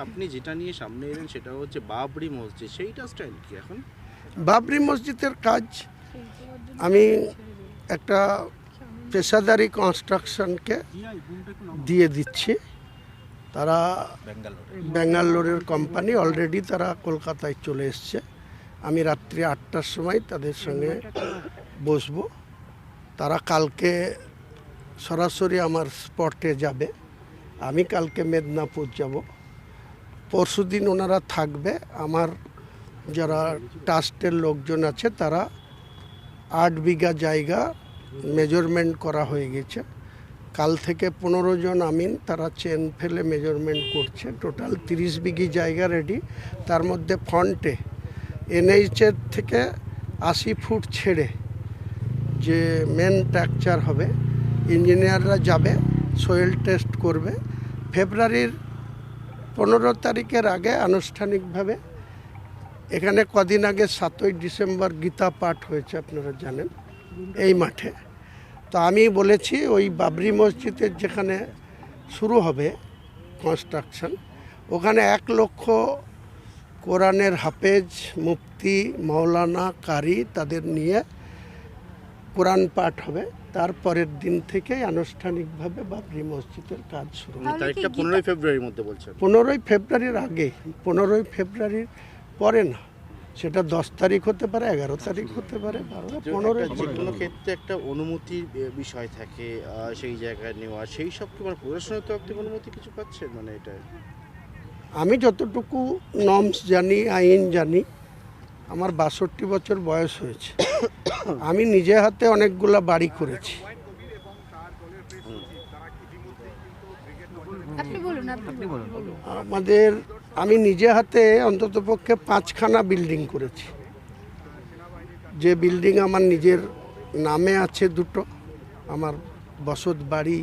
আপনি যেটা নিয়ে সামনে এলেন সেটা হচ্ছে বাবরি মসজিদ, সেইটা স্টাইল কি এখন? বাবরি মসজিদের কাজ আমি একটা পেশাদারি কনস্ট্রাকশনকে দিয়ে দিচ্ছি। তারা ব্যাঙ্গালোরের কোম্পানি, অলরেডি তারা কলকাতায় চলে এসছে। আমি রাত্রি 8টার সময় তাদের সঙ্গে বসবো। তারা কালকে সরাসরি আমার স্পটে যাবে, আমি কালকে মেদিনীপুর যাব। পরশুদিন ওনারা থাকবে। আমার যারা ট্রাস্টের লোকজন আছে তারা 8 বিঘা জায়গা মেজারমেন্ট করা হয়ে গেছে। কাল থেকে 15 জন আমিন তারা চেন ফেলে মেজারমেন্ট করছে। টোটাল 30 বিঘি জায়গা রেডি। তার মধ্যে ফ্রন্টে এনএইচের থেকে 80 ফুট ছেড়ে যে মেন স্ট্রাকচার হবে, ইঞ্জিনিয়াররা যাবে, সয়েল টেস্ট করবে। ফেব্রুয়ারির 15 তারিখের আগে আনুষ্ঠানিকভাবে এখানে কদিন আগে 7ই ডিসেম্বর গীতা পাঠ হয়েছে, আপনারা জানেন, এই মাঠে। তো আমি বলেছি ওই বাবরি মসজিদের যেখানে শুরু হবে কনস্ট্রাকশন, ওখানে 1 লক্ষ কোরআনের হাফেজ, মুফতি, মাওলানা, কারি তাদের নিয়ে কোরআন পাঠ হবে। তারপরের দিন থেকেই আনুষ্ঠানিকভাবে বাবরি মসজিদের কাজ শুরু হবে। তারিখটা 15ই ফেব্রুয়ারির মধ্যে বলছেন? 15ই ফেব্রুয়ারির আগে, 15ই ফেব্রুয়ারির পরে না। সেটা 10 তারিখ হতে পারে, 11 তারিখ হতে পারে, 15 যে কোনো ক্ষেত্রে একটা অনুমতির বিষয় থাকে, সেই জায়গায় নেওয়া, সেই সব কি মানে প্রশাসনের তরফ থেকে অনুমতি কিছু পাচ্ছেন? মানে এটা আমি যতটুকু নর্মস জানি, আইন জানি, আমার 62 বছর বয়স হয়েছে। আমি নিজে হাতে অনেকগুলা বাড়ি করেছি। আমি নিজে হাতে অন্ততপক্ষে 5খানা বিল্ডিং করেছি। যে বিল্ডিং আমার নিজের নামে আছে 2টো, আমার বসত বাড়ি,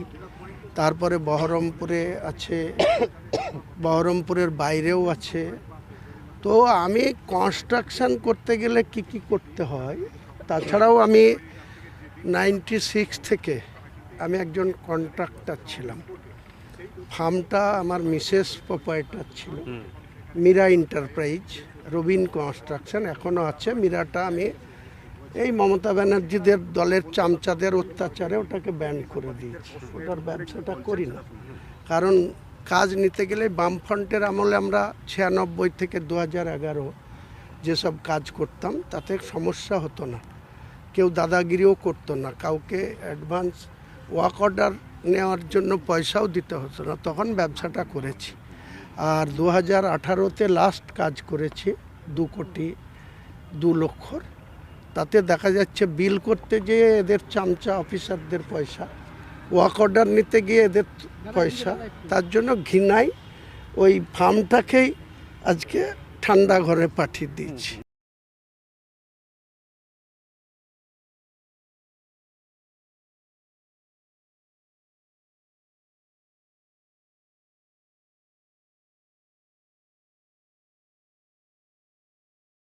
তারপরে বহরমপুরে আছে, বহরমপুরের বাইরেও আছে। তো আমি কনস্ট্রাকশন করতে গেলে কি করতে হয়, তাছাড়াও আমি 96 থেকে আমি একজন কন্ট্রাক্টর ছিলাম। ফার্মটা আমার মিসেস প্রোপাইটার ছিল, মীরা এন্টারপ্রাইজ, রবিন কনস্ট্রাকশন এখনও আছে। মীরাটা আমি এই মমতা ব্যানার্জিদের দলের চামচাদের অত্যাচারে ওটাকে ব্যান করে দিয়েছি। ওটার ব্যবসাটা করি না, কারণ কাজ নিতে গেলে বামফ্রন্টের আমলে আমরা 96 থেকে 2011 যেসব কাজ করতাম তাতে সমস্যা হতো না, কেউ দাদাগিরিও করতো না, কাউকে অ্যাডভান্স ওয়ার্ক অর্ডার নেওয়ার জন্য পয়সাও দিতে হতো না, তখন ব্যবসাটা করেছি। আর 2018-তে লাস্ট কাজ করেছি 2 কোটি 2 লক্ষর। তাতে দেখা যাচ্ছে বিল করতে গিয়ে এদের চামচা অফিসারদের পয়সা, ওয়ার্ক অর্ডার নিতে গিয়ে এদের পয়সা, তার জন্য ঘৃণায় ওই ফার্মটাকেই আজকে ঠান্ডা ঘরে পাঠিয়ে দিয়েছি।